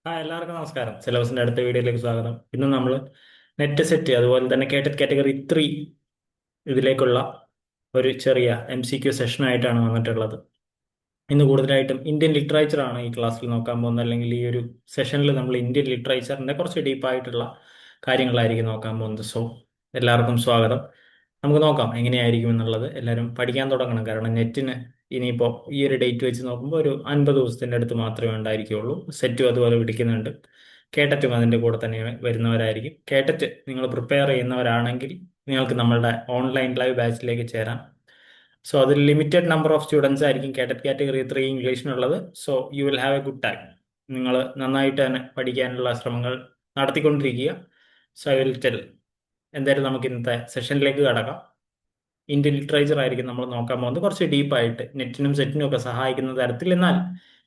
എല്ലാവർക്കും നമസ്കാരം. സിലബസിന്റെ അടുത്ത വീഡിയോയിലേക്ക് സ്വാഗതം. ഇന്ന് നമ്മൾ നെറ്റ് സെറ്റ് അതുപോലെ തന്നെ കേട്ടറ്റ് കാറ്റഗറി 3 ഇതിലേക്കുള്ള ഒരു ചെറിയ MCQ സെഷനായിട്ടാണ് വന്നിട്ടുള്ളത്. ഇന്ന് കൂടുതലായിട്ടും ഇന്ത്യൻ ലിറ്ററേച്ചർ ആണ് ഈ ക്ലാസ്സിൽ നോക്കാൻ പോകുന്നത്, അല്ലെങ്കിൽ ഈ ഒരു സെഷനിൽ നമ്മൾ ഇന്ത്യൻ ലിറ്ററേച്ചറിന്റെ കുറച്ച് ഡീപ്പായിട്ടുള്ള കാര്യങ്ങളായിരിക്കും നോക്കാൻ പോകുന്നത്. സോ എല്ലാവർക്കും സ്വാഗതം. നമുക്ക് നോക്കാം എങ്ങനെയായിരിക്കും എന്നുള്ളത്. എല്ലാവരും പഠിക്കാൻ തുടങ്ങണം, കാരണം നെറ്റിന് ഇനിയിപ്പോൾ ഈ ഒരു ഡേറ്റ് വെച്ച് നോക്കുമ്പോൾ ഒരു 50 ദിവസത്തിൻ്റെ അടുത്ത് മാത്രമേ ഉണ്ടായിരിക്കുകയുള്ളൂ. സെറ്റും അതുപോലെ പിടിക്കുന്നുണ്ട്. കേട്ടറ്റും അതിൻ്റെ കൂടെ തന്നെ വരുന്നവരായിരിക്കും. കേട്ടറ്റ് നിങ്ങൾ പ്രിപ്പയർ ചെയ്യുന്നവരാണെങ്കിൽ നിങ്ങൾക്ക് നമ്മളുടെ ഓൺലൈൻ ലൈവ് ബാച്ചിലേക്ക് ചേരാം. സോ അതിൽ ലിമിറ്റഡ് നമ്പർ ഓഫ് സ്റ്റുഡൻസ് ആയിരിക്കും കേട്ടറ്റ് കാറ്റഗറി 3 ഇംഗ്ലീഷിനുള്ളത്. So you will have a good time. നിങ്ങൾ നന്നായിട്ട് തന്നെ പഠിക്കാനുള്ള ശ്രമങ്ങൾ നടത്തിക്കൊണ്ടിരിക്കുക. So I will tell. എന്തായാലും നമുക്ക് ഇന്നത്തെ സെഷനിലേക്ക് കടക്കാം. ഇന്ത്യൻ ലിറ്ററേച്ചർ ആയിരിക്കും നമ്മൾ നോക്കാൻ പോകുന്നത്, കുറച്ച് ഡീപ്പായിട്ട് നെറ്റിനും സെറ്റിനും ഒക്കെ സഹായിക്കുന്ന തരത്തിൽ. എന്നാൽ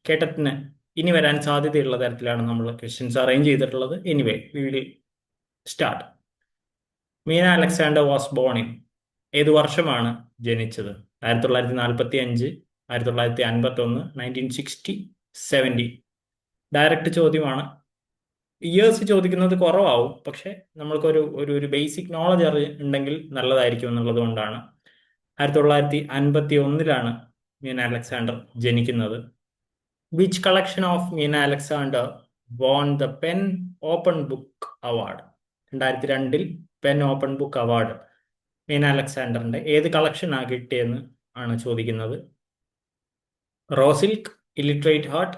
കേട്ടറ്റിന് ഇനി വരാൻ സാധ്യതയുള്ള തരത്തിലാണ് നമ്മൾ ക്വസ്റ്റ്യൻസ് അറേഞ്ച് ചെയ്തിട്ടുള്ളത്. Anyway we will start. Meena Alexander was born in, ഏത് വർഷമാണ് ജനിച്ചത്? 1945, 1951, 1960, 70. ഡയറക്റ്റ് ചോദ്യമാണ്. ഇയേഴ്സ് ചോദിക്കുന്നത് കുറവാവും, പക്ഷെ നമ്മൾക്കൊരു ഒരു ഒരു ബേസിക് നോളജ് ഉണ്ടെങ്കിൽ നല്ലതായിരിക്കും എന്നുള്ളത് കൊണ്ടാണ്. 1951 മീന അലക്സാണ്ടർ ജനിക്കുന്നത്. Which collection of Meena Alexander won the PEN Open Book Award? 2002 PEN Open Book Award Meena അലക്സാണ്ടറിന്റെ ഏത് കളക്ഷനാണ് കിട്ടിയെന്ന് ആണ് ചോദിക്കുന്നത്. Raw silk, illiterate heart,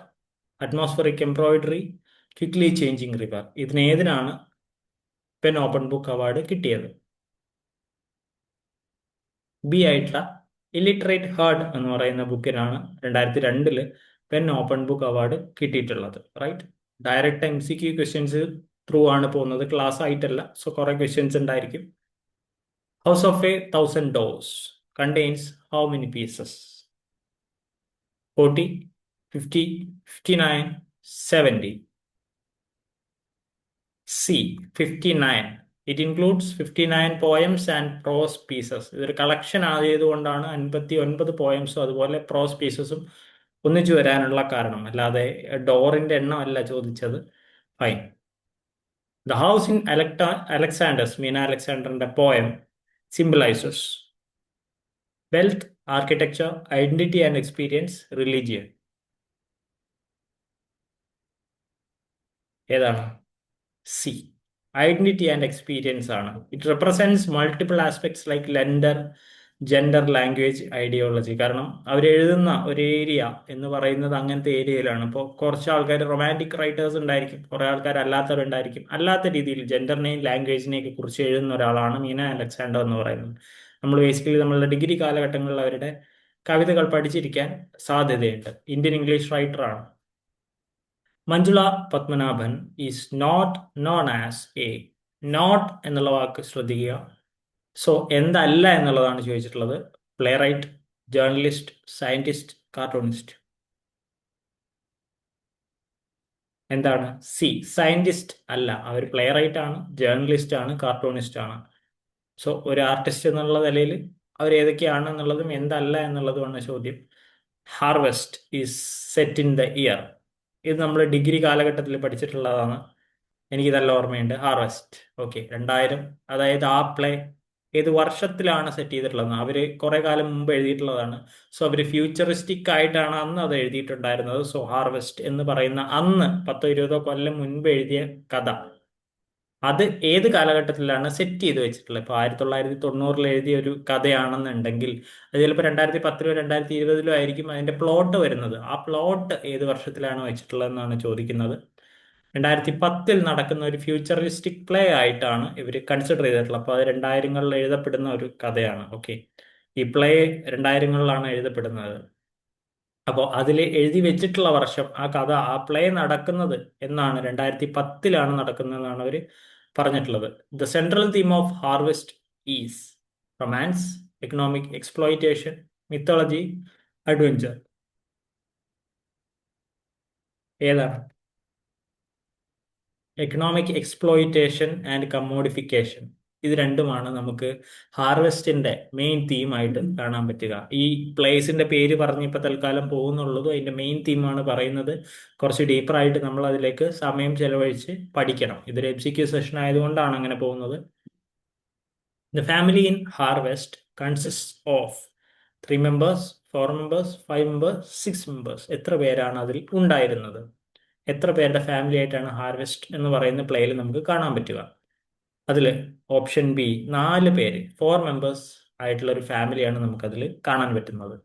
atmospheric embroidery, quickly changing river. ഇതിനേതിനാണ് പെൻ ഓപ്പൺ ബുക്ക് അവാർഡ് കിട്ടിയത്? ബി ആയിട്ടുള്ള ഇല്ലിട്രേറ്റ് ഹാർട്ട് എന്ന് പറയുന്ന ബുക്കിനാണ് 2002 പെൻ ഓപ്പൺ ബുക്ക് അവാർഡ് കിട്ടിയിട്ടുള്ളത്. Right. Direct MCQ questions through ആണ് പോകുന്നത്, ക്ലാസ് ആയിട്ടല്ല. സോ കുറെ ക്വസ്റ്റ്യൻസ് ഉണ്ടായിരിക്കും. House of a thousand doors contains how many pieces? 40, 50, 59, 70. C 59. It includes 59 poems and prose pieces. ഇതൊരു കളക്ഷൻ ആയതുകൊണ്ടാണ് 59 പോയംസും അതുപോലെ പ്രോസ് പീസസും ഒന്നിച്ചു വരാനുള്ള കാരണം, അല്ലാതെ ഡോറിന്റെ എണ്ണം അല്ല ചോദിച്ചത്. Fine. The house in Alexander's, Meena അലക്സാണ്ടറിന്റെ poem symbolises wealth, architecture, identity and experience, religion. ഏതാണ്? സി ഐഡന്റിറ്റി ആൻഡ് എക്സ്പീരിയൻസ് ആണ്. It represents multiple aspects like gender, language, ideology. കാരണം അവർ എഴുതുന്ന ഒരു ഏരിയ എന്ന് പറയുന്നത് അങ്ങനത്തെ ഏരിയയിലാണ്. ഇപ്പോൾ കുറച്ച് ആൾക്കാർ റൊമാൻറ്റിക് റൈറ്റേഴ്സ് ഉണ്ടായിരിക്കും, കുറേ ആൾക്കാർ അല്ലാത്തവരുണ്ടായിരിക്കും. അല്ലാത്ത രീതിയിൽ ജെൻഡറിനെയും ലാംഗ്വേജിനെയൊക്കെ കുറിച്ച് എഴുതുന്ന ഒരാളാണ് മീന അലക്സാണ്ടർ എന്ന് പറയുന്നത്. നമ്മൾ ബേസിക്കലി നമ്മളുടെ ഡിഗ്രി കാലഘട്ടങ്ങളിൽ അവരുടെ കവിതകൾ പഠിച്ചിരിക്കാൻ സാധ്യതയുണ്ട്. ഇന്ത്യൻ ഇംഗ്ലീഷ് റൈറ്ററാണ്. Manjula Padmanabhan is not known as a. Not എന്നുള്ള വാക്ക് ശ്രദ്ധിക്കുക. സോ എന്തല്ല എന്നുള്ളതാണ് ചോദിച്ചിട്ടുള്ളത്. Playwright, journalist, scientist, cartoonist. എന്താണ്? സി സയന്റിസ്റ്റ് അല്ല. അവർ പ്ലേ റൈറ്റ് ആണ്, ജേർണലിസ്റ്റ് ആണ്, കാർട്ടൂണിസ്റ്റ് ആണ്. സോ ഒരു ആർട്ടിസ്റ്റ് എന്നുള്ള നിലയിൽ അവർ ഏതൊക്കെയാണ് എന്നുള്ളതും എന്തല്ല എന്നുള്ളതുമാണ് ചോദ്യം. Harvest is set in the year. ഇത് നമ്മൾ ഡിഗ്രി കാലഘട്ടത്തിൽ പഠിച്ചിട്ടുള്ളതാണ്. എനിക്ക് നല്ല ഓർമ്മയുണ്ട്. Harvest, okay, 2000. അതായത് ആ പ്ലേ ഏത് വർഷത്തിലാണ് സെറ്റ് ചെയ്തിട്ടുള്ളത്? അവര് കുറെ കാലം മുമ്പ് എഴുതിയിട്ടുള്ളതാണ്. സോ അവര് ഫ്യൂച്ചറിസ്റ്റിക് ആയിട്ടാണ് അന്ന് അത് എഴുതിയിട്ടുണ്ടായിരുന്നത്. സോ ഹാർവെസ്റ്റ് എന്ന് പറയുന്ന അന്ന് 10-20 കൊല്ലം മുൻപ് എഴുതിയ കഥ, അത് ഏത് കാലഘട്ടത്തിലാണ് സെറ്റ് ചെയ്ത് വെച്ചിട്ടുള്ളത്? ഇപ്പൊ 1990 എഴുതിയ ഒരു കഥയാണെന്നുണ്ടെങ്കിൽ അത് ചിലപ്പോൾ 2010 2020 ആയിരിക്കും അതിന്റെ പ്ലോട്ട് വരുന്നത്. ആ പ്ലോട്ട് ഏത് വർഷത്തിലാണ് വെച്ചിട്ടുള്ളതെന്നാണ് ചോദിക്കുന്നത്. 2010 നടക്കുന്ന ഒരു ഫ്യൂച്ചറിസ്റ്റിക് പ്ലേ ആയിട്ടാണ് ഇവർ കൺസിഡർ ചെയ്തിട്ടുള്ളത്. അപ്പോൾ അത് 2000-ങ്ങളിൽ എഴുതപ്പെടുന്ന ഒരു കഥയാണ്. ഓക്കെ, ഈ പ്ലേ 2000-ങ്ങളിലാണ് എഴുതപ്പെടുന്നത്. അപ്പോൾ അതിൽ എഴുതി വെച്ചിട്ടുള്ള വർഷം, ആ കഥ, ആ പ്ലേ നടക്കുന്നത് എന്നാണ് 2010 നടക്കുന്നതെന്നാണ് അവർ പറഞ്ഞിട്ടുള്ളത്. The central theme of harvest is romance, economic exploitation, mythology, adventure. ഏതാണ്? Economic exploitation and commodification. ഇത് രണ്ടുമാണ് നമുക്ക് ഹാർവെസ്റ്റിന്റെ മെയിൻ തീമായിട്ട് കാണാൻ പറ്റുക. ഈ പ്ലേസിന്റെ പേര് പറഞ്ഞ് ഇപ്പൊ തൽക്കാലം പോകുന്നുള്ളൂ. അതിന്റെ മെയിൻ തീമാണ് പറയുന്നത്. കുറച്ച് ഡീപ്പറായിട്ട് നമ്മൾ അതിലേക്ക് സമയം ചെലവഴിച്ച് പഠിക്കണം. ഇതൊരു MCQ സെഷൻ ആയതുകൊണ്ടാണ് അങ്ങനെ പോകുന്നത്. The family in Harvest consists of 3 members, 4 members, 5 members, 6 members. എത്ര പേരാണ് അതിൽ ഉണ്ടായിരുന്നത്? എത്ര പേരുടെ ഫാമിലി ആയിട്ടാണ് ഹാർവെസ്റ്റ് എന്ന് പറയുന്ന പ്ലേയിൽ നമുക്ക് കാണാൻ പറ്റുക? അതിൽ ഓപ്ഷൻ ബി 4 പേര്, 4 മെമ്പേഴ്സ് ആയിട്ടുള്ള ഒരു ഫാമിലിയാണ് നമുക്കതിൽ കാണാൻ പറ്റുന്നത്.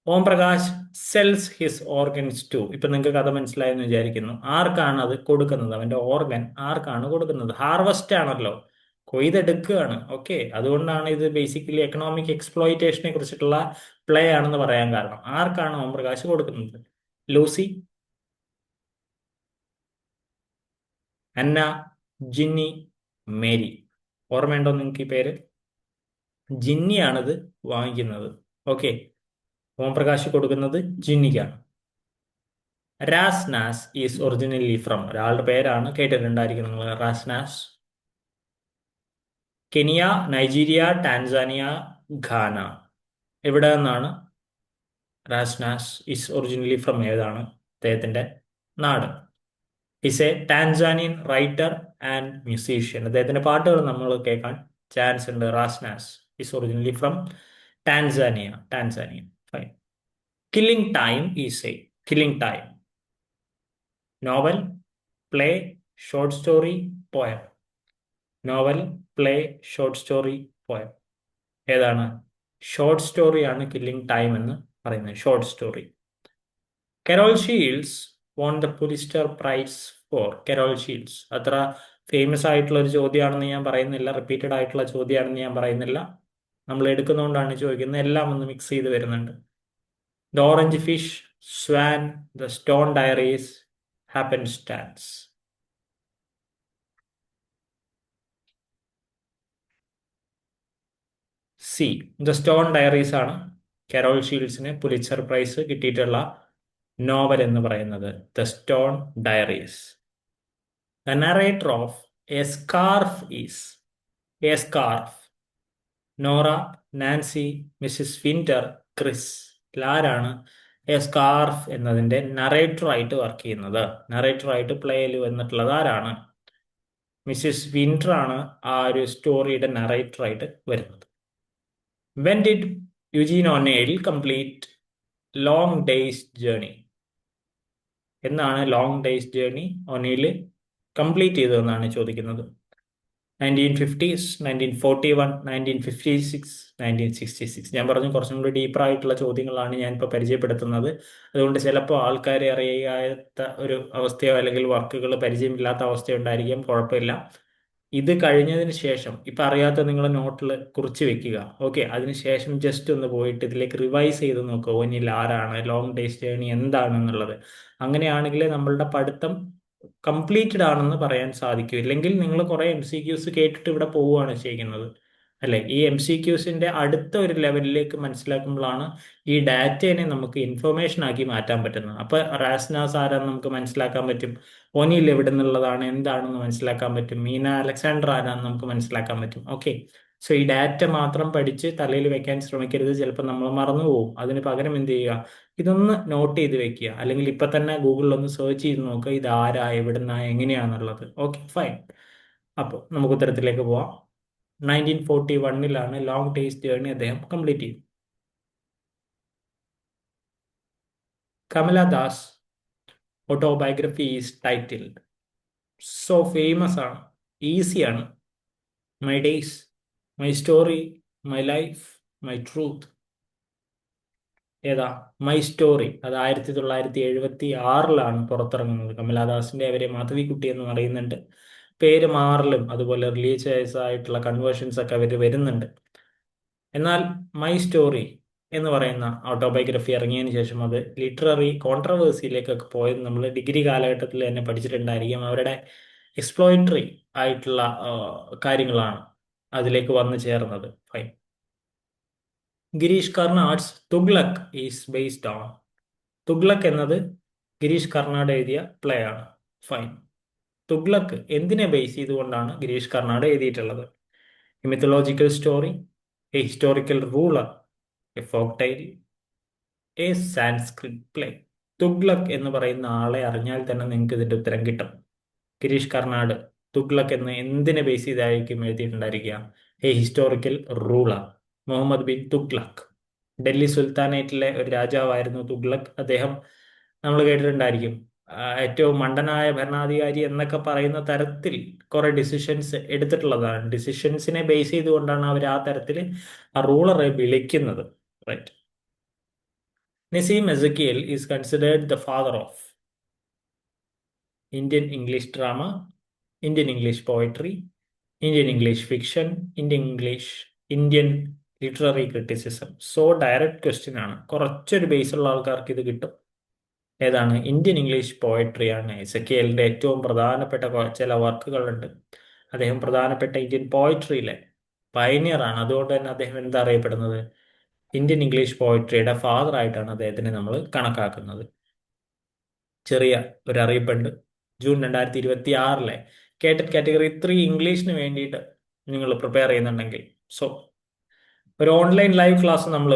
Om Prakash sells his organs to. ഇപ്പൊ നിങ്ങൾക്ക് കഥ മനസ്സിലായെന്ന് വിചാരിക്കുന്നു. ആർക്കാണ് അത് കൊടുക്കുന്നത്? അവന്റെ ഓർഗൻ ആർക്കാണ് കൊടുക്കുന്നത്? ഹാർവെസ്റ്റ് ആണല്ലോ, കൊയ്തെടുക്കുകയാണ്. ഓക്കെ, അതുകൊണ്ടാണ് ഇത് ബേസിക്കലി എക്കണോമിക് എക്സ്പ്ലോയിറ്റേഷനെ കുറിച്ചിട്ടുള്ള പ്ലേ ആണെന്ന് പറയാൻ കാരണം. ആർക്കാണ് ഓം പ്രകാശ് കൊടുക്കുന്നത്? ലൂസി, അന്ന, ജിന്നി, മേരി. ഓർമ്മയുണ്ടോ നിങ്ങൾക്ക് ഈ പേര്? ജിന്നിയാണിത് വാങ്ങിക്കുന്നത്. ഓക്കെ, ഓം പ്രകാശ് കൊടുക്കുന്നത് ജിന്നിക്കാണ്. Ras Nas is originally from. ഒരാളുടെ പേരാണ്, കേട്ടിട്ടുണ്ടായിരിക്കും നിങ്ങൾ. Ras Nas Kenya, Nigeria, Tanzania, Ghana. എവിടെ നിന്നാണ് റാസ്നാസ് ഈസ് ഒറിജിനലി ഫ്രം? ഏതാണ് അദ്ദേഹത്തിന്റെ നാട്? Is a Tanzanian writer and musician. അദ്ദേഹത്തിന്റെ പാട്ടുകൾ നമ്മൾ കേൾക്കാൻ ചാൻസ് ഉണ്ട്. Ras Nas is originally from Tanzania. Tanzania. Fine. Killing time is a. Killing time novel, play, short story, poem. Novel, play, short story, poem. ഏതാണ്? Short സ്റ്റോറിയാണ് killing time എന്ന് പറയുന്നത്. Short story. Carol Shields won the Pulitzer prize for. Carol Shields അത്ര famous ആയിട്ടുള്ള ഒരു ചോദ്യമാണെന്ന് ഞാൻ പറയുന്നില്ല, repeated ആയിട്ടുള്ള ചോദ്യമാണെന്ന് ഞാൻ പറയുന്നില്ല. നമ്മൾ എടുക്കുന്നതുകൊണ്ടാണ് ചോദിക്കുന്നത്. എല്ലാം ഒന്ന് മിക്സ് ചെയ്ത് വരുന്നുണ്ട്. The orange fish, swan, the stone diaries, happenstance. C, the stone diaries ആണ് കരോൾ ഷീൽഡ്സിന് പുലിറ്റ്സർ പ്രൈസ് കിട്ടിയിട്ടുള്ള നോവൽ എന്ന് പറയുന്നത്. The stone diaries. The narrator of a scarf is. A scarf. Nora, Nancy, Mrs Winter, Chris. ആരാണ് a scarf എന്നതിന്റെ narrator ആയിട്ട് work ചെയ്യുന്നത്? Narrator ആയിട്ട് പ്ലേയിൽ വന്നിട്ടുള്ളത് ആരാണ്? മിസ്സിസ് വിന്റർ ആണ് ആ ഒരു സ്റ്റോറിയുടെ നറേറ്റർ ആയിട്ട് വരുന്നത്. When did Eugene O'Neill complete long day's journey? എന്നാണ് long day's journey O'Neill complete ചെയ്തതെന്നാണ് ചോദിക്കുന്നത്. 1950s, 1941, 1956, 1966. ഞാൻ പറഞ്ഞു കുറച്ചും കൂടി ഡീപ്പർ ആയിട്ടുള്ള ചോദ്യങ്ങളാണ് ഞാൻ ഇപ്പോൾ പരിചയപ്പെടുത്തുന്നത്. അതുകൊണ്ട് ചിലപ്പോൾ ആൾക്കാരെ അറിയാത്ത ഒരു അവസ്ഥയോ അല്ലെങ്കിൽ വർക്കുകൾ പരിചയമില്ലാത്ത അവസ്ഥയോ ഉണ്ടായിരിക്കും. കുഴപ്പമില്ല. ഇത് കഴിഞ്ഞതിന് ശേഷം ഇപ്പൊ അറിയാത്ത നിങ്ങൾ നോട്ടിൽ കുറിച്ച് വെക്കുക. ഓക്കെ, അതിനുശേഷം ജസ്റ്റ് ഒന്ന് പോയിട്ട് ഇതിലേക്ക് റിവൈസ് ചെയ്ത് നോക്കുക. ഒനിൽ ആരാണ്, ലോങ് ഡേയ്സ് ജേർണി എന്താണെന്നുള്ളത്. അങ്ങനെയാണെങ്കിൽ നമ്മളുടെ പഠിത്തം കംപ്ലീറ്റഡ് ആണെന്ന് പറയാൻ സാധിക്കും. ഇല്ലെങ്കിൽ നിങ്ങൾ കുറെ MCQs കേട്ടിട്ട് ഇവിടെ പോവുകയാണ് ചെയ്യുന്നത്, അല്ലെ? ഈ MCQസിന്റെ അടുത്ത ഒരു ലെവലിലേക്ക് മനസ്സിലാക്കുമ്പോഴാണ് ഈ ഡാറ്റയെ നമുക്ക് ഇൻഫർമേഷൻ ആക്കി മാറ്റാൻ പറ്റുന്നത്. അപ്പൊ റാസ്നാസ് ആരാന്ന് നമുക്ക് മനസ്സിലാക്കാൻ പറ്റും. ഒനിൽ എവിടെ നിന്നുള്ളതാണ്, എന്താണെന്ന് മനസ്സിലാക്കാൻ പറ്റും. മീന അലക്സാണ്ടർ ആരാന്ന് നമുക്ക് മനസ്സിലാക്കാൻ പറ്റും. ഓക്കെ, സോ ഈ ഡാറ്റ മാത്രം പഠിച്ച് തലയിൽ വെക്കാൻ ശ്രമിക്കരുത്. ചിലപ്പോൾ നമ്മൾ മറന്നു പോകും. അതിന് പകരം എന്ത് ചെയ്യുക? ഇതൊന്ന് നോട്ട് ചെയ്ത് വെക്കുക. അല്ലെങ്കിൽ ഇപ്പൊ തന്നെ ഗൂഗിളിൽ ഒന്ന് സെർച്ച് ചെയ്ത് നോക്കുക, ഇത് ആരാ, എവിടുന്നാ, എങ്ങനെയാന്നുള്ളത്. Okay, fine. അപ്പോൾ നമുക്ക് ഉത്തരത്തിലേക്ക് പോവാം. 1941 ലോങ് ഡേയ്സ് ജേർണി അദ്ദേഹം കംപ്ലീറ്റ് ചെയ്തു. Kamala Das autobiography is titled. So famous ആണ്, ഈസിയാണ്. My days, my story, my life, my truth. ഏതാ? My story. അത് 1976 പുറത്തിറങ്ങുന്നത്. കമലാദാസിന്റെ അവരെ മാധവിക്കുട്ടി എന്ന് പറയുന്നുണ്ട്. പേര് മാറലും അതുപോലെ റിലീജിയസ് ആയിട്ടുള്ള കൺവേർഷൻസ് ഒക്കെ അവർ വരുന്നുണ്ട്. എന്നാൽ മൈ സ്റ്റോറി എന്ന് പറയുന്ന ഓട്ടോബയോഗ്രഫി ഇറങ്ങിയതിന് ശേഷം അത് ലിറ്റററി കോൺട്രവേഴ്സിയിലേക്കൊക്കെ പോയത് നമ്മൾ ഡിഗ്രി കാലഘട്ടത്തിൽ തന്നെ പഠിച്ചിട്ടുണ്ടായിരിക്കും. അവരുടെ എക്സ്പ്ലോയിറ്ററി ആയിട്ടുള്ള കാര്യങ്ങളാണ് അതിലേക്ക് വന്നു ചേർന്നത്. Fine. Girish Karnad's Tughlaq is based on. Tughlaq എന്നത് ഗിരീഷ് കർണാഡ് എഴുതിയ പ്ലേ ആണ്. ഫൈൻ. തുഗ്ലക് എന്തിനെ ബേസ് ചെയ്തുകൊണ്ടാണ് ഗിരീഷ് കർണാഡ് എഴുതിയിട്ടുള്ളത്? A mythological story, a historical ruler, a folktale, a Sanskrit play. Tughlaq എന്ന് പറയുന്ന ആളെ അറിഞ്ഞാൽ തന്നെ നിങ്ങൾക്ക് ഇതിന്റെ ഉത്തരം കിട്ടും. ഗിരീഷ് കർണാട് തുഗ്ലക് എന്ന് എന്തിനെ ബേസ് ചെയ്തായിരിക്കും എഴുതിയിട്ടുണ്ടായിരിക്കുക? A historical ruler, Muhammad bin Tughlaq. Delhi സുൽത്താനേറ്റിലെ ഒരു രാജാവായിരുന്നു തുഗ്ലക്. അദ്ദേഹം നമ്മൾ കേട്ടിട്ടുണ്ടായിരിക്കും ഏറ്റവും മണ്ടനായ ഭരണാധികാരി എന്നൊക്കെ പറയുന്ന തരത്തിൽ കുറെ ഡിസിഷൻസ് എടുത്തിട്ടുള്ളതാണ്. ഡിസിഷൻസിനെ ബേസ് ചെയ്തുകൊണ്ടാണ് അവർ ആ തരത്തിൽ ആ റൂളറെ വിളിക്കുന്നത്. Right. Nissim Ezekiel is considered the father of Indian English drama, Indian English poetry, Indian English fiction, Indian literary criticism. So direct question ആണ്. കുറച്ചൊരു ബേസ് ഉള്ള ആൾക്കാർക്ക് ഇത് കിട്ടും. ഏതാണ്? ഇന്ത്യൻ ഇംഗ്ലീഷ് പോയട്രി ആണ്. എസക്കിയലിന്റെ ഏറ്റവും പ്രധാനപ്പെട്ട ചില വർക്കുകളുണ്ട്. അദ്ദേഹം പ്രധാനപ്പെട്ട ഇന്ത്യൻ പോയട്രിയിലെ പയനിയർ ആണ്. അതുകൊണ്ട് തന്നെ അദ്ദേഹം എന്താ അറിയപ്പെടുന്നത്? ഇന്ത്യൻ ഇംഗ്ലീഷ് പോയട്രിയുടെ ഫാദർ ആയിട്ടാണ് അദ്ദേഹത്തിനെ നമ്മൾ കണക്കാക്കുന്നത്. ചെറിയ ഒരു അറിയിപ്പുണ്ട്. ജൂൺ 2026 കേട്ടറ്റ് കാറ്റഗറി 3 ഇംഗ്ലീഷിന് വേണ്ടിയിട്ട് നിങ്ങൾ പ്രിപ്പയർ ചെയ്യുന്നുണ്ടെങ്കിൽ, സോ ഒരു ഓൺലൈൻ ലൈവ് ക്ലാസ് നമ്മൾ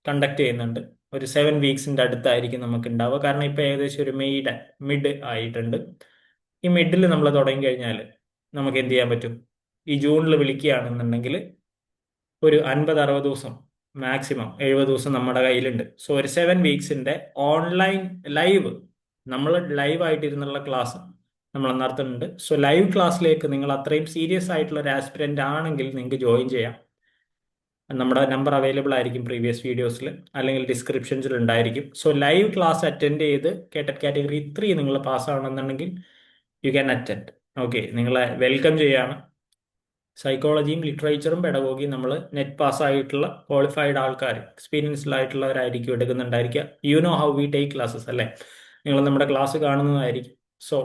കണ്ടക്ട് ചെയ്യുന്നുണ്ട്. ഒരു 7 വീക്സിന്റെ അടുത്തായിരിക്കും നമുക്ക് ഉണ്ടാവുക. കാരണം ഇപ്പൊ ഏകദേശം ഒരു മെയ്യുടെ മിഡ് ആയിട്ടുണ്ട്. ഈ മിഡിൽ നമ്മൾ തുടങ്ങി കഴിഞ്ഞാൽ നമുക്ക് എന്ത് ചെയ്യാൻ പറ്റും? ഈ ജൂണിൽ വിളിക്കുകയാണെന്നുണ്ടെങ്കിൽ ഒരു 50-60 ദിവസം, മാക്സിമം 70 ദിവസം നമ്മുടെ കയ്യിലുണ്ട്. സോ ഒരു 7 വീക്സിന്റെ ഓൺലൈൻ ലൈവ്, നമ്മൾ ലൈവ് ആയിട്ടിരുന്നുള്ള ക്ലാസ് നമ്മൾ നടത്തുന്നുണ്ട്. സോ ലൈവ് ക്ലാസ്സിലേക്ക് നിങ്ങൾ അത്രയും സീരിയസ് ആയിട്ടുള്ള ഒരു ആസ്പിരന്റ് ആണെങ്കിൽ നിങ്ങൾക്ക് ജോയിൻ ചെയ്യാം. നമ്മുടെ നമ്പർ അവൈലബിൾ ആയിരിക്കും പ്രീവിയസ് വീഡിയോസിൽ, അല്ലെങ്കിൽ ഡിസ്ക്രിപ്ഷൻസിൽ ഉണ്ടായിരിക്കും. സോ ലൈവ് ക്ലാസ് അറ്റൻഡ് ചെയ്ത് കേട്ടറ്റ് കാറ്റഗറി 3 നിങ്ങൾ പാസ്സാവണമെന്നുണ്ടെങ്കിൽ യു ക്യാൻ അറ്റൻഡ്. ഓക്കെ, നിങ്ങളെ വെൽക്കം ചെയ്യാണ്. സൈക്കോളജിയും ലിറ്ററേച്ചറും പെഡഗോഗിയും നമ്മൾ നെറ്റ് പാസ്സായിട്ടുള്ള ക്വാളിഫൈഡ് ആൾക്കാർ, എക്സ്പീരിയൻസ്ഡ് ആയിട്ടുള്ളവരായിരിക്കും എടുക്കുന്നുണ്ടായിരിക്കുക. You know how we take classes അല്ലേ? നിങ്ങൾ നമ്മുടെ ക്ലാസ് കാണുന്നതായിരിക്കും. സോ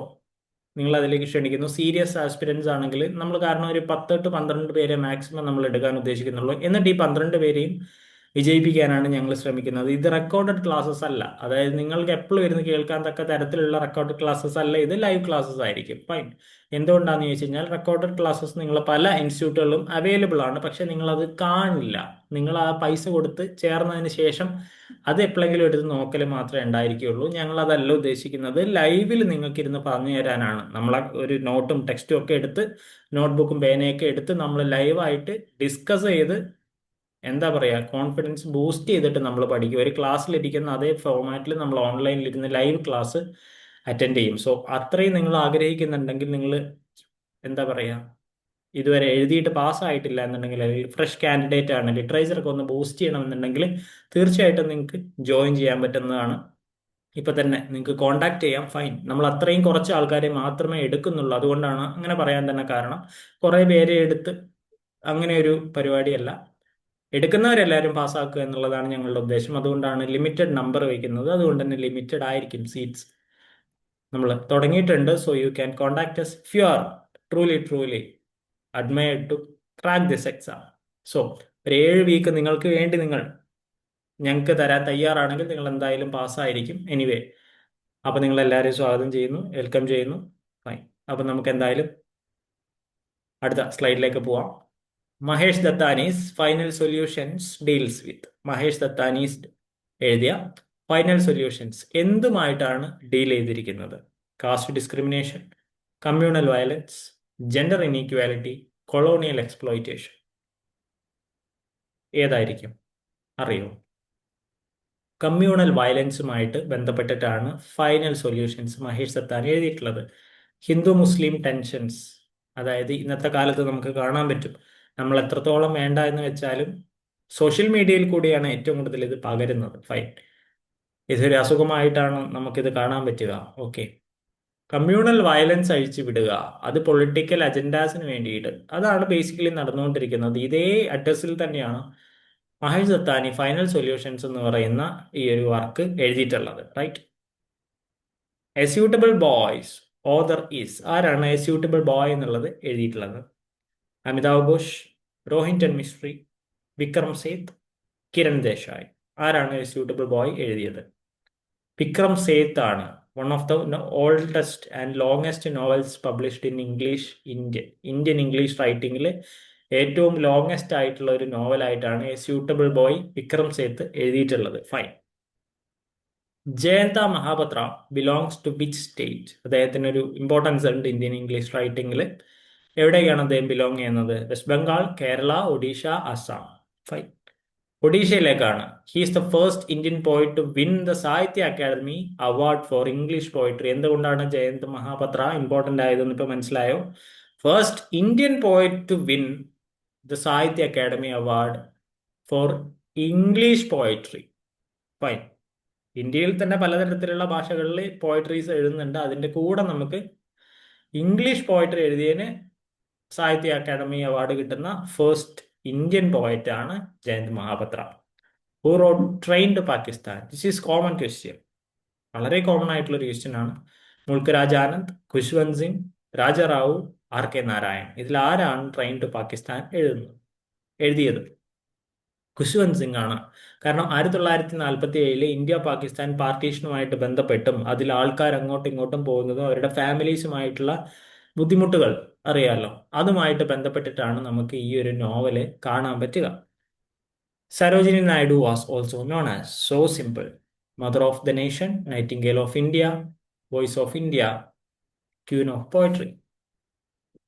നിങ്ങൾ അതിലേക്ക് ക്ഷണിക്കുന്നു. സീരിയസ് ആസ്പിരൻസ് ആണെങ്കിൽ നമ്മൾ, കാരണം ഒരു 10 to 12 പേരെ മാക്സിമം നമ്മൾ എടുക്കാൻ ഉദ്ദേശിക്കുന്നുള്ളൂ. എന്നിട്ട് ഈ 12 പേരെയും വിജയിപ്പിക്കാനാണ് ഞങ്ങൾ ശ്രമിക്കുന്നത്. ഇത് റെക്കോർഡഡ് ക്ലാസ്സസ് അല്ല, അതായത് നിങ്ങൾക്ക് എപ്പോഴും ഇരുന്ന് കേൾക്കാൻ തക്ക തരത്തിലുള്ള റെക്കോർഡഡ് ക്ലാസ്സസ് അല്ല, ഇത് ലൈവ് ക്ലാസ്സസ് ആയിരിക്കും. ഫൈൻ. എന്തുകൊണ്ടാണെന്ന് ചോദിച്ചു കഴിഞ്ഞാൽ റെക്കോർഡഡ് ക്ലാസ്സസ് നിങ്ങൾ പല ഇൻസ്റ്റിറ്റ്യൂട്ടുകളിലും അവൈലബിൾ ആണ്, പക്ഷെ നിങ്ങളത് കാണില്ല. നിങ്ങൾ ആ പൈസ കൊടുത്ത് ചേർന്നതിന് ശേഷം അത് എപ്പോഴെങ്കിലും എടുത്ത് നോക്കൽ മാത്രമേ ഉണ്ടായിരിക്കുകയുള്ളൂ. ഞങ്ങൾ അതല്ല ഉദ്ദേശിക്കുന്നത്. ലൈവിൽ നിങ്ങൾക്ക് ഇരുന്ന് പറഞ്ഞു തരാനാണ്. നമ്മൾ ഒരു നോട്ടും ടെക്സ്റ്റും ഒക്കെ എടുത്ത്, നോട്ട്ബുക്കും പേനയൊക്കെ എടുത്ത് നമ്മൾ ലൈവായിട്ട് ഡിസ്കസ് ചെയ്ത്, എന്താ പറയുക, കോൺഫിഡൻസ് ബൂസ്റ്റ് ചെയ്തിട്ട് നമ്മൾ പഠിക്കും. ഒരു ക്ലാസ്സിലിരിക്കുന്ന അതേ ഫോർമാറ്റിൽ നമ്മൾ ഓൺലൈനിൽ ഇരുന്ന് ലൈവ് ക്ലാസ് അറ്റൻഡ് ചെയ്യും. സോ അത്രയും നിങ്ങൾ ആഗ്രഹിക്കുന്നുണ്ടെങ്കിൽ, നിങ്ങൾ എന്താ പറയുക, ഇതുവരെ എഴുതിയിട്ട് പാസ്സായിട്ടില്ല എന്നുണ്ടെങ്കിൽ, അല്ലെങ്കിൽ ഫ്രഷ് കാൻഡിഡേറ്റ് ആണ്, ലിറ്ററേച്ചറൊക്കെ ഒന്ന് ബൂസ്റ്റ് ചെയ്യണമെന്നുണ്ടെങ്കിൽ തീർച്ചയായിട്ടും നിങ്ങൾക്ക് ജോയിൻ ചെയ്യാൻ പറ്റുന്നതാണ്. ഇപ്പൊ തന്നെ നിങ്ങൾക്ക് കോൺടാക്ട് ചെയ്യാം. ഫൈൻ. നമ്മൾ അത്രയും കുറച്ച് ആൾക്കാരെ മാത്രമേ എടുക്കുന്നുള്ളൂ. അതുകൊണ്ടാണ് അങ്ങനെ പറയാൻ തന്നെ കാരണം. കുറെ പേരെ എടുത്ത് അങ്ങനെ ഒരു പരിപാടിയല്ല. എടുക്കുന്നവരെല്ലാവരും പാസ്സാക്കുക എന്നുള്ളതാണ് ഞങ്ങളുടെ ഉദ്ദേശം. അതുകൊണ്ടാണ് ലിമിറ്റഡ് നമ്പർ വയ്ക്കുന്നത്. അതുകൊണ്ട് തന്നെ ലിമിറ്റഡ് ആയിരിക്കും സീറ്റ്സ്. നമ്മൾ തുടങ്ങിയിട്ടുണ്ട്. So you can contact us if you are truly admired to crack this exam. So ഒരു 7 വീക്ക് നിങ്ങൾക്ക് വേണ്ടി നിങ്ങൾ ഞങ്ങൾക്ക് തരാൻ തയ്യാറാണെങ്കിൽ നിങ്ങൾ എന്തായാലും പാസ്സായിരിക്കും. എനിവേ, അപ്പൊ നിങ്ങൾ എല്ലാവരെയും സ്വാഗതം ചെയ്യുന്നു, വെൽക്കം ചെയ്യുന്നു. ഫൈൻ. അപ്പൊ നമുക്ക് എന്തായാലും അടുത്ത സ്ലൈഡിലേക്ക് പോവാം. Mahesh Dattani's final solutions deals with. Mahesh Dattani's എഴുതിയ ഫൈനൽ സൊല്യൂഷൻസ് എന്തുമായിട്ടാണ് ഡീൽ ചെയ്തിരിക്കുന്നത്? Caste discrimination, communal violence, gender inequality, colonial exploitation. ഏതായിരിക്കും? അറിയോ? കമ്മ്യൂണൽ വയലൻസുമായിട്ട് ബന്ധപ്പെട്ടിട്ടാണ് ഫൈനൽ സൊല്യൂഷൻസ് മഹേഷ് ദത്താനി എഴുതിയിട്ടുള്ളത്. ഹിന്ദു മുസ്ലിം ടെൻഷൻസ്, അതായത് ഇന്നത്തെ കാലത്ത് നമുക്ക് കാണാൻ പറ്റും, നമ്മൾ എത്രത്തോളം വേണ്ട എന്ന് വെച്ചാലും സോഷ്യൽ മീഡിയയിൽ കൂടിയാണ് ഏറ്റവും കൂടുതൽ ഇത് പകരുന്നത്. ഫൈൻ. ഇതൊരു അസുഖമായിട്ടാണ് നമുക്കിത് കാണാൻ പറ്റുക. ഓക്കെ. കമ്മ്യൂണൽ വയലൻസ് അഴിച്ചു വിടുക, അത് പൊളിറ്റിക്കൽ അജൻഡാസിന് വേണ്ടിയിട്ട്, അതാണ് ബേസിക്കലി നടന്നുകൊണ്ടിരിക്കുന്നത്. ഇതേ അഡ്രസ്സിൽ തന്നെയാണ് മഹേഷ് ദത്താനി ഫൈനൽ സൊല്യൂഷൻസ് എന്ന് പറയുന്ന ഈ ഒരു വർക്ക് എഴുതിയിട്ടുള്ളത്. Right. A suitable boy's author is. ആരാണ് എ സ്യൂട്ടബിൾ ബോയ് എന്നുള്ളത് എഴുതിയിട്ടുള്ളത്? അമിതാവ് ഘോഷ്, രോഹിൻടൺ മിസ്ട്രി, വിക്രം സേത്ത്, കിരൺ ദേശായി. ആരാണ് എ സ്യൂട്ടബിൾ ബോയ് എഴുതിയത്? വിക്രം സേത്ത് ആണ്. One of the oldest and longest novels published in English Indian English റൈറ്റിംഗിൽ ഏറ്റവും ലോങ്സ്റ്റ് ആയിട്ടുള്ള ഒരു നോവലായിട്ടാണ് a suitable boy Vikram Seth എഴുതിയിട്ടുള്ളത്. Fine. Jayanta Mahapatra belongs to which state? അദ്ദേഹത്തിന് ഒരു ഇമ്പോർട്ടൻസ് ഉണ്ട് ഇന്ത്യൻ ഇംഗ്ലീഷ് റൈറ്റിംഗിൽ. എവിടേക്കാണ് അദ്ദേഹം ബിലോങ് ചെയ്യുന്നത്? വെസ്റ്റ് ബംഗാൾ, കേരള, ഒഡീഷ, അസം. ഫൈൻ. ഒഡീഷയിലേക്കാണ്. He is the first Indian poet to win the Sahitya Akademi award for English poetry. എന്തുകൊണ്ടാണ് ജയന്ത് മഹാപത്ര ഇമ്പോർട്ടന്റ് ആയതെന്ന് ഇപ്പൊ മനസ്സിലായോ? First Indian poet to win the Sahitya Akademi award for English poetry. Fine. ഇന്ത്യയിൽ തന്നെ പലതരത്തിലുള്ള ഭാഷകളിൽ പോയട്രീസ് എഴുതുന്നുണ്ട്. അതിന്റെ കൂടെ നമുക്ക് ഇംഗ്ലീഷ് പോയട്രി എഴുതിയതിന് സാഹിത്യ അക്കാദമി അവാർഡ് കിട്ടുന്ന ഫസ്റ്റ് ഇന്ത്യൻ പോയറ്റ് ആണ് Jayanta Mahapatra. Who wrote train to Pakistan? This is common question. വളരെ കോമൺ ആയിട്ടുള്ള ഒരു ക്വസ്റ്റ്യൻ ആണ്. Mulk Raj Anand, Khushwant Singh, Raja Rao, R K Narayan. ഇതിൽ ആരാണ് ട്രെയിൻ ടു പാകിസ്ഥാൻ എഴുതിയത്? ഖുശ്വന്ത് സിംഗ് ആണ്. കാരണം 1947 ഇന്ത്യ പാകിസ്ഥാൻ പാർട്ടീഷനുമായിട്ട് ബന്ധപ്പെട്ടും അതിൽ ആൾക്കാർ അങ്ങോട്ടും ഇങ്ങോട്ടും പോകുന്നതും അവരുടെ ഫാമിലീസുമായിട്ടുള്ള ബുദ്ധിമുട്ടുകൾ അറിയാലോ, അതുമായിട്ട് ബന്ധപ്പെട്ടിട്ടാണ് നമുക്ക് ഈ ഒരു നോവല് കാണാൻ പറ്റുക. Sarojini Naidu was also known as so simple, mother of the nation, nightingale of India, voice of India, queen of poetry.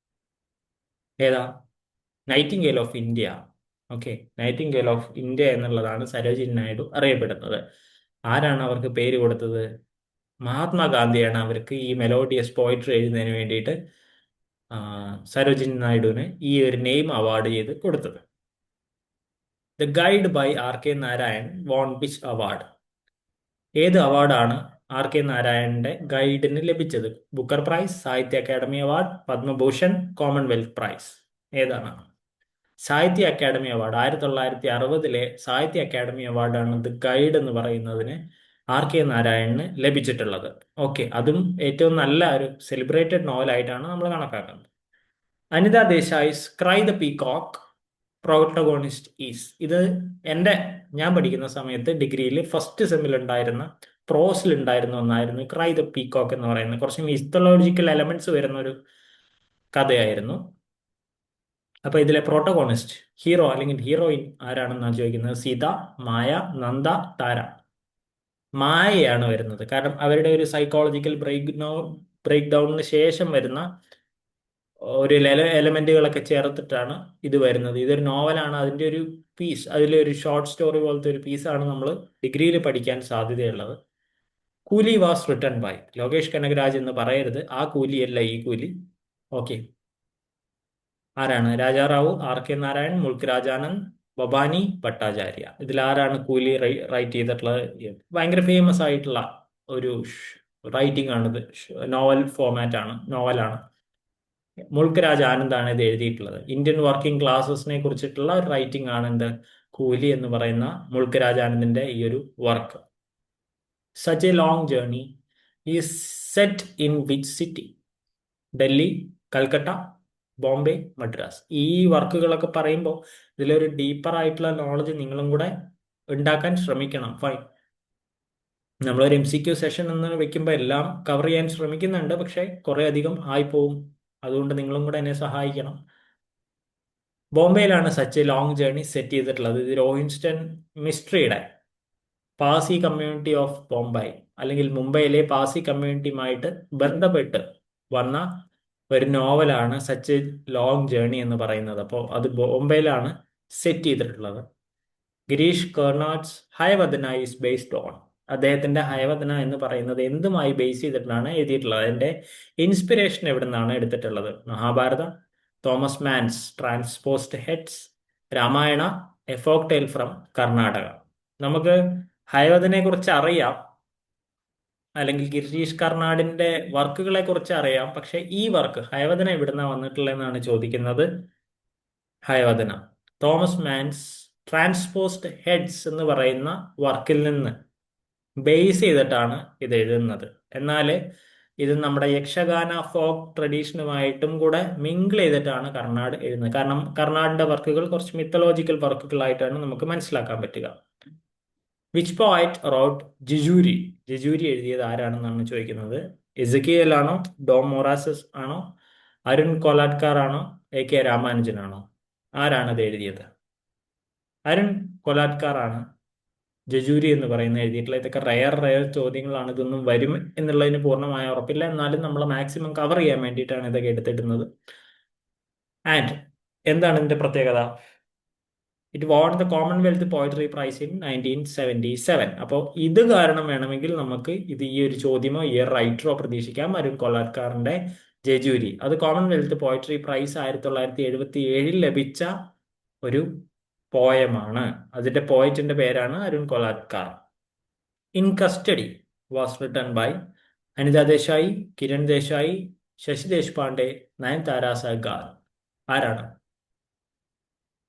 ഏതാ? Nightingale of India. Okay, nightingale of India എന്നുള്ളതാണ് സരോജിനി നായിഡു അറിയപ്പെടുന്നത്. ആരാണ് അവർക്ക് പേര് കൊടുത്തത്? മഹാത്മാഗാന്ധിയാണ് അവർക്ക് ഈ മെലോഡിയസ് പോയിട്രി എഴുതുന്നതിന് വേണ്ടിയിട്ട് സരോജിനി നായിഡുവിന് ഈ ഒരു നെയിം അവാർഡ് ചെയ്ത് കൊടുത്തത്. The guide by R K Narayan won which award? ഏത് അവാർഡാണ് ആർ കെ നാരായണന്റെ ഗൈഡിന് ലഭിച്ചത്? Booker prize, Sahitya Akademi award, Padma Bhushan, Commonwealth prize. ഏതാണ്? സാഹിത്യ അക്കാദമി അവാർഡ്. 1960 സാഹിത്യ അക്കാദമി അവാർഡാണ് ദ ഗൈഡ് എന്ന് പറയുന്നതിന് ആർ കെ നാരായണന് ലഭിച്ചിട്ടുള്ളത്. ഓക്കെ, അതും ഏറ്റവും നല്ല ഒരു സെലിബ്രേറ്റഡ് നോവലായിട്ടാണ് നമ്മൾ കണക്കാക്കുന്നത്. Anita Desai's cry the peacock protagonist is. ഇത് ഞാൻ പഠിക്കുന്ന സമയത്ത് ഡിഗ്രിയിൽ ഫസ്റ്റ് സെമ്മിൽ ഉണ്ടായിരുന്ന പ്രോസിൽ ഉണ്ടായിരുന്ന ഒന്നായിരുന്നു ക്രൈ ദ പീകോക്ക് എന്ന് പറയുന്നത്. കുറച്ച് മിത്തോളജിക്കൽ എലമെന്റ്സ് വരുന്ന ഒരു കഥയായിരുന്നു. അപ്പൊ ഇതിലെ പ്രോട്ടഗോണിസ്റ്റ്, ഹീറോ അല്ലെങ്കിൽ ഹീറോയിൻ ആരാണെന്നാണ് ചോദിക്കുന്നത്. സീത, മായ, നന്ദ, താര. മായയാണ് വരുന്നത്. കാരണം അവരുടെ ഒരു സൈക്കോളജിക്കൽ ബ്രേക്ക് ഡൗണിന് ശേഷം വരുന്ന ഒരു എലമെന്റുകളൊക്കെ ചേർത്തിട്ടാണ് ഇത് വരുന്നത്. ഇതൊരു നോവലാണ്. അതിന്റെ ഒരു പീസ്, അതിലൊരു ഷോർട്ട് സ്റ്റോറി പോലത്തെ ഒരു പീസാണ് നമ്മൾ ഡിഗ്രിയിൽ പഠിക്കാൻ സാധ്യതയുള്ളത്. Coolie was written by Lokesh Kanagaraj എന്ന് പറയരുത്. ആ കൂലിയല്ല ഈ കൂലി. ഓക്കെ, ആരാണ്? Raja Rao, R K Narayan, Mulk Raj Anand, Bhabani Bhattacharya. ഇതിൽ ആരാണ് കൂലി റൈറ്റ് ചെയ്തിട്ടുള്ളത്? ഭയങ്കര ഫേമസ് ആയിട്ടുള്ള ഒരു റൈറ്റിംഗ് ആണിത്. നോവൽ ഫോമാറ്റ് ആണ്, നോവലാണ്. മുൾക്ക് രാജ് ആനന്ദാണ് ഇത് എഴുതിയിട്ടുള്ളത്. ഇന്ത്യൻ വർക്കിംഗ് ക്ലാസസിനെ കുറിച്ചിട്ടുള്ള ഒരു റൈറ്റിംഗ് ആണ് എന്ത്? കൂലി എന്ന് പറയുന്ന മുൾക്ക് രാജ് ആനന്ദിന്റെ ഈ ഒരു work. Such a long journey is set in which city? Delhi, Calcutta, Bombay, Madras. ഈ വർക്കുകളൊക്കെ പറയുമ്പോൾ ഇതിലൊരു ഡീപ്പർ ആയിട്ടുള്ള നോളജ് നിങ്ങളും കൂടെ ഉണ്ടാക്കാൻ ശ്രമിക്കണം. ഫൈൻ. നമ്മളൊരു MCQ സെഷൻ എന്ന് വെക്കുമ്പോൾ എല്ലാം കവർ ചെയ്യാൻ ശ്രമിക്കുന്നുണ്ട്, പക്ഷെ കുറെ അധികം ആയിപ്പോവും. അതുകൊണ്ട് നിങ്ങളും കൂടെ എന്നെ സഹായിക്കണം. ബോംബെയിലാണ് such a long journey set ചെയ്തിട്ടുള്ളത്. ഇത് രോഹിൻസ്റ്റൺ മിസ്ട്രിയുടെ പാസി കമ്മ്യൂണിറ്റി ഓഫ് ബോംബെ അല്ലെങ്കിൽ മുംബൈയിലെ പാസി കമ്മ്യൂണിറ്റിയുമായിട്ട് ബന്ധപ്പെട്ട് വന്ന ഒരു നോവലാണ് സച്ച് എ ലോങ് ജേർണി എന്ന് പറയുന്നത്. അപ്പോൾ അത് ബോംബെയിലാണ് സെറ്റ് ചെയ്തിട്ടുള്ളത്. Girish Karnad's Hayavadana is based on. അദ്ദേഹത്തിന്റെ ഹയവദന എന്ന് പറയുന്നത് എന്തുമായി ബേസ് ചെയ്തിട്ടാണ് എഴുതിയിട്ടുള്ളത്? അതിന്റെ ഇൻസ്പിറേഷൻ എവിടെ നിന്നാണ് എടുത്തിട്ടുള്ളത്? Mahabharata, Thomas Mann's transposed heads, Ramayana, a folk tale from Karnataka. നമുക്ക് ഹയവദനെ കുറിച്ച് അറിയാം, അല്ലെങ്കിൽ ഗിരീഷ് കർണാടിന്റെ വർക്കുകളെ കുറിച്ച് അറിയാം, പക്ഷെ ഈ വർക്ക് ഹയവദന എവിടുന്നാ വന്നിട്ടുള്ളതെന്നാണ് ചോദിക്കുന്നത്. ഹയവദന തോമസ് മാൻസ് ട്രാൻസ്പോസ്ഡ് ഹെഡ്സ് എന്ന് പറയുന്ന വർക്കിൽ നിന്ന് ബേസ് ചെയ്തിട്ടാണ് ഇത് എഴുതുന്നത്. എന്നാൽ ഇത് നമ്മുടെ യക്ഷഗാന ഫോക്ക് ട്രഡീഷനുമായിട്ടും കൂടെ മിങ്കിൾ ചെയ്തിട്ടാണ് കർണാട് എഴുതുന്നത്. കാരണം കർണാടിന്റെ വർക്കുകൾ കുറച്ച് മിത്തലോജിക്കൽ വർക്കുകളായിട്ടാണ് നമുക്ക് മനസ്സിലാക്കാൻ പറ്റുക. Which poet wrote Jejuri? Jejuri എഴുതിയത് ആരാണെന്നാണ് ചോദിക്കുന്നത്. എസക്കിയേൽ ആണോ, ഡോം മൊറാസസ് ആണോ, അരുൺ കൊലാട്കാർ ആണോ, AK രാമാനുജൻ ആണോ? ആരാണ് ഇത് എഴുതിയത്? അരുൺ കൊലാറ്റ്കാർ ആണ് ജജൂരി എന്ന് പറയുന്നത് എഴുതിയിട്ടുള്ള. ഇതൊക്കെ റയർ ചോദ്യങ്ങളാണ്. ഇതൊന്നും വരും എന്നുള്ളതിന് പൂർണ്ണമായ ഉറപ്പില്ല. എന്നാലും നമ്മൾ മാക്സിമം കവർ ചെയ്യാൻ വേണ്ടിയിട്ടാണ് ഇതൊക്കെ എടുത്തിടുന്നത്. ആൻഡ് എന്താണ് ഇതിന്റെ പ്രത്യേകത? It won the Commonwealth poetry prize in 1977. അപ്പോൾ ഇത് കാരണം വേണമെങ്കിൽ നമുക്ക് ഇത് ഈ ഒരു ചോദ്യമോ ഈ ഒരു റൈറ്ററോ പ്രതീക്ഷിക്കാം. അരുൺ കൊളാറ്റ്കാറിന്റെ ജജൂരി. അത് കോമൺവെൽത്ത് പോയട്രി പ്രൈസ് 1977 ലഭിച്ച ഒരു പോയമാണ്. അതിന്റെ പോയറ്റിന്റെ പേരാണ് Arun Kolatkar. In custody was written by Anita Desai, Kiran Desai, Shashi Deshpande, Nayantara Sahgal. ആരാണ്?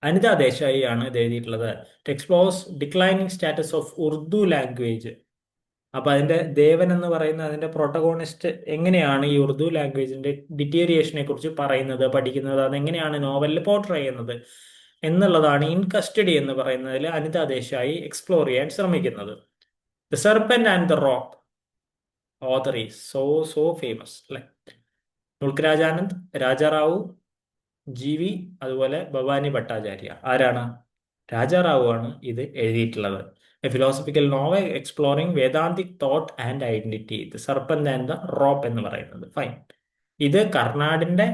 അനിത ദേശായി ആണ് ഇത് എഴുതിയിട്ടുള്ളത്. It explores declining status of Urdu language. അപ്പൊ അതിന്റെ ദേവൻ എന്ന് പറയുന്ന അതിന്റെ പ്രൊട്ടഗോണിസ്റ്റ് എങ്ങനെയാണ് ഈ ഉറുദു ലാംഗ്വേജിന്റെ ഡിറ്റീരിയേഷനെ കുറിച്ച് പറയുന്നത്, പഠിക്കുന്നത്, അതെങ്ങനെയാണ് നോവലിൽ പോർട്രേ ചെയ്യുന്നത് എന്നുള്ളതാണ് ഇൻ കസ്റ്റഡി എന്ന് പറയുന്നതിൽ അനിത ദേശായി എക്സ്പ്ലോർ ചെയ്യാൻ ശ്രമിക്കുന്നത്. The serpent and the rock author is so famous അല്ലെ. മുൾക്കരാജാനന്ദ്, രാജാറാവു, ജി.വി., അതുപോലെ ഭവാനി ഭട്ടാചാര്യ. ആരാണ്? രാജാറാവു ആണ് ഇത് എഴുതിയിട്ടുള്ളത്. A philosophical novel exploring Vedantic thought and identity. The serpent and the rope എന്ന് പറയുന്നത്. ഫൈൻ. ഇത് കർണാടിന്റെ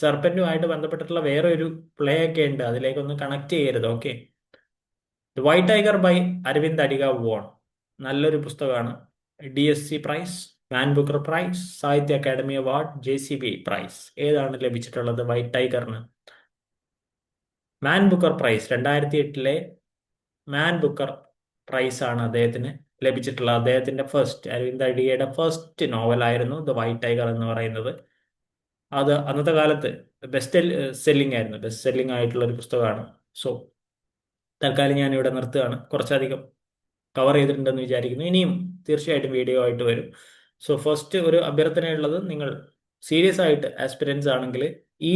സർപ്പന്റുമായിട്ട് ബന്ധപ്പെട്ടിട്ടുള്ള വേറെ ഒരു പ്ലേ ഒക്കെ ഉണ്ട്, അതിലേക്കൊന്ന് കണക്ട് ചെയ്യരുത്. Okay. The white tiger by Aravind Adiga won. നല്ലൊരു പുസ്തകമാണ്. DSC prize, Man Booker prize, Sahitya Akademi award, JCB prize. ഏതാണ് ലഭിച്ചിട്ടുള്ളത് വൈറ്റ് ടൈഗറിന്? Man Booker prize 2008 Man Booker prize ആണ് അദ്ദേഹത്തിന് ലഭിച്ചിട്ടുള്ളത്. അദ്ദേഹത്തിന്റെ അരവിന്ദ് അഡിഗയുടെ ഫസ്റ്റ് നോവലായിരുന്നു ദ വൈറ്റ് ടൈഗർ എന്ന് പറയുന്നത്. അത് അന്നത്തെ കാലത്ത് ബെസ്റ്റ് സെല്ലിംഗ് ആയിരുന്നു, ബെസ്റ്റ് സെല്ലിംഗ് ആയിട്ടുള്ള ഒരു പുസ്തകമാണ്. സോ തൽക്കാലം ഞാൻ ഇവിടെ നിർത്തുകയാണ്. കുറച്ചധികം കവർ ചെയ്തിട്ടുണ്ടെന്ന് വിചാരിക്കുന്നു. ഇനിയും തീർച്ചയായിട്ടും വീഡിയോ ആയിട്ട് വരും. സോ ഫസ്റ്റ് ഒരു അഭ്യർത്ഥനയുള്ളത്, നിങ്ങൾ സീരിയസ് ആയിട്ട് ആസ്പിരൻസ് ആണെങ്കിൽ ഈ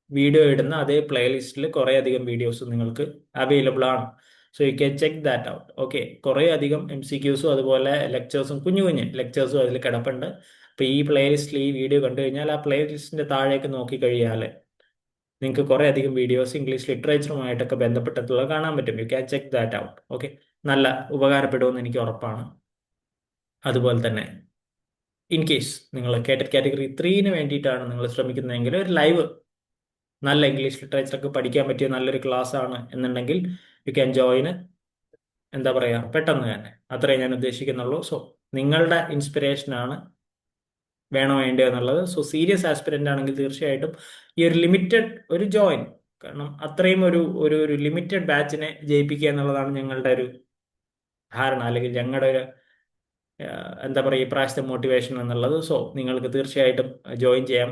വീഡിയോ ഇടുന്ന അതേ പ്ലേലിസ്റ്റിൽ കുറേ അധികം വീഡിയോസ് നിങ്ങൾക്ക് അവൈലബിൾ ആണ്. So you can check that out. Okay. കുറേ അധികം MCQസും അതുപോലെ ലെക്ചേഴ്സും, കുഞ്ഞു കുഞ്ഞ് ലെക്ചേഴ്സും അതിൽ കിടപ്പുണ്ട്. അപ്പോൾ ഈ പ്ലേലിസ്റ്റിൽ ഈ വീഡിയോ കണ്ടു കഴിഞ്ഞാൽ ആ പ്ലേലിസ്റ്റിന്റെ താഴേക്ക് നോക്കി കഴിയാൽ നിങ്ങൾക്ക് കുറേ അധികം വീഡിയോസ് ഇംഗ്ലീഷ് ലിറ്ററേച്ചറുമായിട്ടൊക്കെ ബന്ധപ്പെട്ടിട്ടുള്ളത് കാണാൻ പറ്റും. You can check that out. Okay. നല്ല ഉപകാരപ്പെടുമെന്ന് എനിക്ക് ഉറപ്പാണ്. അതുപോലെ തന്നെ ഇൻ കേസ് നിങ്ങൾ കാറ്റഗറി 3 വേണ്ടിയിട്ടാണ് നിങ്ങൾ ശ്രമിക്കുന്നതെങ്കിൽ ഒരു ലൈവ് നല്ല ഇംഗ്ലീഷ് ലിറ്ററേച്ചറൊക്കെ പഠിക്കാൻ പറ്റിയ നല്ലൊരു ക്ലാസ് ആണ് എന്നുണ്ടെങ്കിൽ യു ക്യാൻ ജോയിൻ. എന്താ പറയുക, പെട്ടെന്ന് തന്നെ. അത്രേ ഞാൻ ഉദ്ദേശിക്കുന്നുള്ളൂ. സോ നിങ്ങളുടെ ഇൻസ്പിറേഷനാണ് വേണോ വേണ്ടയോ എന്നുള്ളത്. സോ സീരിയസ് ആസ്പിരൻ്റ് ആണെങ്കിൽ തീർച്ചയായിട്ടും ഈ ഒരു ലിമിറ്റഡ് ഒരു ജോയിൻ. കാരണം അത്രയും ഒരു ഒരു ലിമിറ്റഡ് ബാച്ചിനെ ജയിപ്പിക്കുക എന്നുള്ളതാണ് ഞങ്ങളുടെ ഒരു ധാരണ, അല്ലെങ്കിൽ ഞങ്ങളുടെ ഒരു എന്താ പറയുക, ഈ പ്രാവശ്യത്തെ മോട്ടിവേഷൻ എന്നുള്ളത്. സോ നിങ്ങൾക്ക് തീർച്ചയായിട്ടും ജോയിൻ ചെയ്യാം.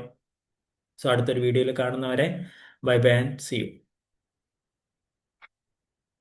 സോ അടുത്തൊരു വീഡിയോയിൽ കാണുന്നവരെ bye bye and see U.